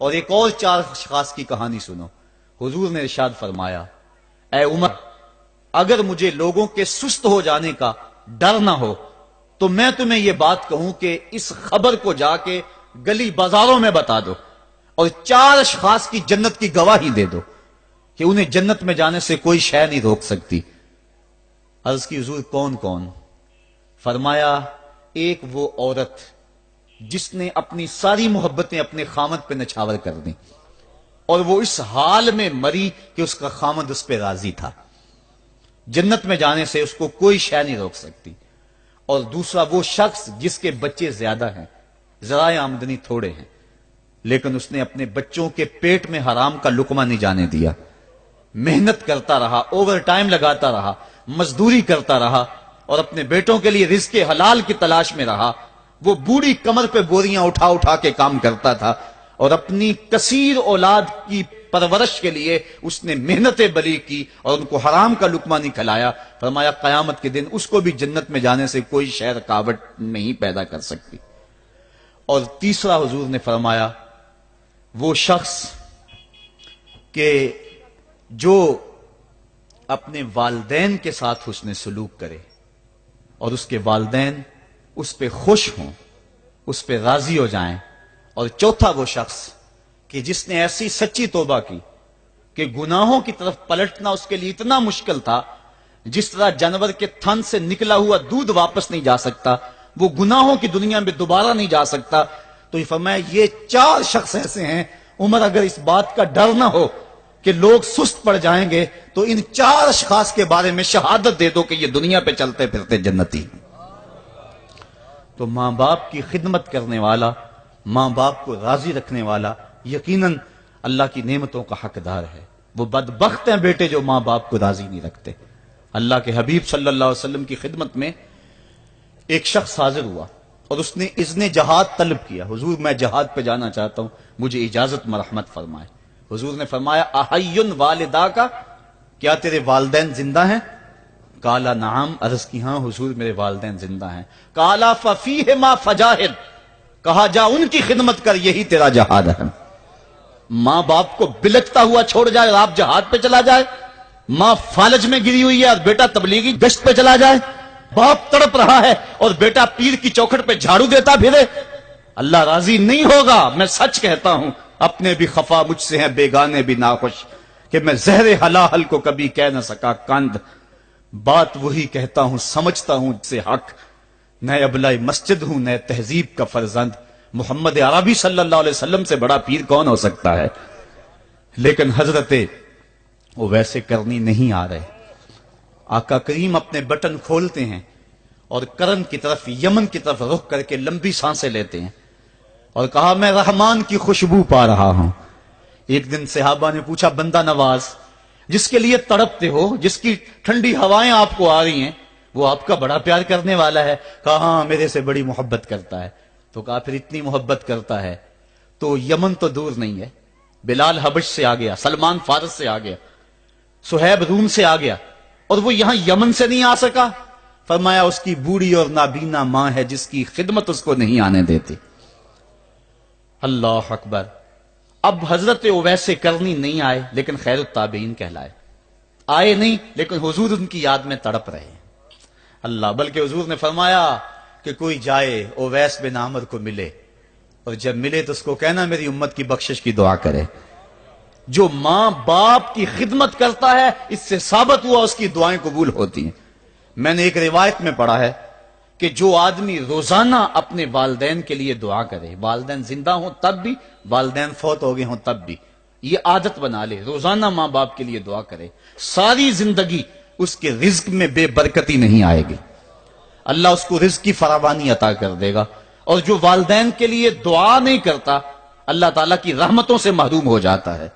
اور ایک اور 4 اشخاص کی کہانی سنو. حضور نے ارشاد فرمایا اے عمر اگر مجھے لوگوں کے سست ہو جانے کا ڈر نہ ہو تو میں تمہیں یہ بات کہوں کہ اس خبر کو جا کے گلی بازاروں میں بتا دو اور 4 اشخاص کی جنت کی گواہی دے دو کہ انہیں جنت میں جانے سے کوئی شے نہیں روک سکتی. عرض کی حضور کون کون؟ فرمایا ایک وہ عورت جس نے اپنی ساری محبتیں اپنے خامد پہ نچھاور کر دیں اور وہ اس حال میں مری کہ اس کا خامد اس پہ راضی تھا. جنت میں جانے سے اس کو کوئی شے نہیں روک سکتی. اور دوسرا وہ شخص جس کے بچے زیادہ ہیں، ذرائع آمدنی تھوڑے ہیں، لیکن اس نے اپنے بچوں کے پیٹ میں حرام کا لقمہ نہیں جانے دیا، محنت کرتا رہا، اوور ٹائم لگاتا رہا، مزدوری کرتا رہا اور اپنے بیٹوں کے لیے رزق حلال کی تلاش میں رہا. وہ بوڑھی کمر پہ بوریاں اٹھا اٹھا کے کام کرتا تھا اور اپنی کثیر اولاد کی پرورش کے لیے اس نے محنتیں بلی کی اور ان کو حرام کا لقمہ نہیں کھلایا. فرمایا قیامت کے دن اس کو بھی جنت میں جانے سے کوئی شے رکاوٹ نہیں پیدا کر سکتی. اور تیسرا حضور نے فرمایا وہ شخص کہ جو اپنے والدین کے ساتھ حسن سلوک کرے اور اس کے والدین اس پہ خوش ہوں، اس پہ راضی ہو جائیں. اور چوتھا وہ شخص کہ جس نے ایسی سچی توبہ کی کہ گناہوں کی طرف پلٹنا اس کے لیے اتنا مشکل تھا جس طرح جانور کے تھن سے نکلا ہوا دودھ واپس نہیں جا سکتا، وہ گناہوں کی دنیا میں دوبارہ نہیں جا سکتا. تو یہ فرمایا یہ 4 شخص ایسے ہیں عمر اگر اس بات کا ڈر نہ ہو کہ لوگ سست پڑ جائیں گے تو ان 4 اشخاص کے بارے میں شہادت دے دو کہ یہ دنیا پہ چلتے پھرتے جنتی. تو ماں باپ کی خدمت کرنے والا، ماں باپ کو راضی رکھنے والا یقیناً اللہ کی نعمتوں کا حقدار ہے. وہ بدبخت ہیں بیٹے جو ماں باپ کو راضی نہیں رکھتے. اللہ کے حبیب صلی اللہ علیہ وسلم کی خدمت میں ایک شخص حاضر ہوا اور اس نے اذن جہاد طلب کیا. حضور میں جہاد پہ جانا چاہتا ہوں، مجھے اجازت مرحمت فرمائے. حضور نے فرمایا احیٌ والدا کا، کیا تیرے والدین زندہ ہیں؟ کالا نعم. عرض کی ہاں حضور میرے والدین زندہ ہیں. کالا ففیہما فجاہد، کہا جا ان کی خدمت کر، یہی تیرا جہاد ہے. ماں باپ کو بلکتا ہوا چھوڑ جائے اور آپ جہاد پہ چلا جائے، ماں فالج میں گری ہوئی ہے اور بیٹا تبلیغی گشت پہ چلا جائے، باپ تڑپ رہا ہے اور بیٹا پیر کی چوکھٹ پہ جھاڑو دیتا پھرے، اللہ راضی نہیں ہوگا. میں سچ کہتا ہوں اپنے بھی خفا مجھ سے ہیں بیگانے بھی ناخوش کہ میں زہر حلاحل کو کبھی کہہ نہ سکا کند. بات وہی کہتا ہوں سمجھتا ہوں سے حق، نئے ابلۂ مسجد ہوں نئے تہذیب کا فرزند. محمد عربی صلی اللہ علیہ وسلم سے بڑا پیر کون ہو سکتا ہے؟ لیکن حضرت وہ ویسے کرنی نہیں آ رہے. آقا کریم اپنے بٹن کھولتے ہیں اور کرن کی طرف، یمن کی طرف رخ کر کے لمبی سانسیں لیتے ہیں اور کہا میں رحمان کی خوشبو پا رہا ہوں. ایک دن صحابہ نے پوچھا بندہ نواز جس کے لیے تڑپتے ہو، جس کی ٹھنڈی ہوائیں آپ کو آ رہی ہیں، وہ آپ کا بڑا پیار کرنے والا ہے؟ کہا ہاں میرے سے بڑی محبت کرتا ہے. تو کہا پھر اتنی محبت کرتا ہے تو یمن تو دور نہیں ہے، بلال حبش سے آ گیا، سلمان فارس سے آ گیا، سہیب روم سے آ گیا اور وہ یہاں یمن سے نہیں آ سکا؟ فرمایا اس کی بوڑھی اور نابینا ماں ہے جس کی خدمت اس کو نہیں آنے دیتی. اللہ اکبر. اب حضرت اویس کرنی نہیں آئے لیکن خیر التابعین کہلائے. آئے نہیں لیکن حضور ان کی یاد میں تڑپ رہے. اللہ، بلکہ حضور نے فرمایا کہ کوئی جائے اویس بن عامر کو ملے اور جب ملے تو اس کو کہنا میری امت کی بخشش کی دعا کرے. جو ماں باپ کی خدمت کرتا ہے اس سے ثابت ہوا اس کی دعائیں قبول ہوتی ہیں. میں نے ایک روایت میں پڑھا ہے کہ جو آدمی روزانہ اپنے والدین کے لیے دعا کرے، والدین زندہ ہوں تب بھی، والدین فوت ہو گئے ہوں تب بھی، یہ عادت بنا لے، روزانہ ماں باپ کے لیے دعا کرے، ساری زندگی اس کے رزق میں بے برکتی نہیں آئے گی، اللہ اس کو رزق کی فراوانی عطا کر دے گا. اور جو والدین کے لیے دعا نہیں کرتا اللہ تعالیٰ کی رحمتوں سے محروم ہو جاتا ہے.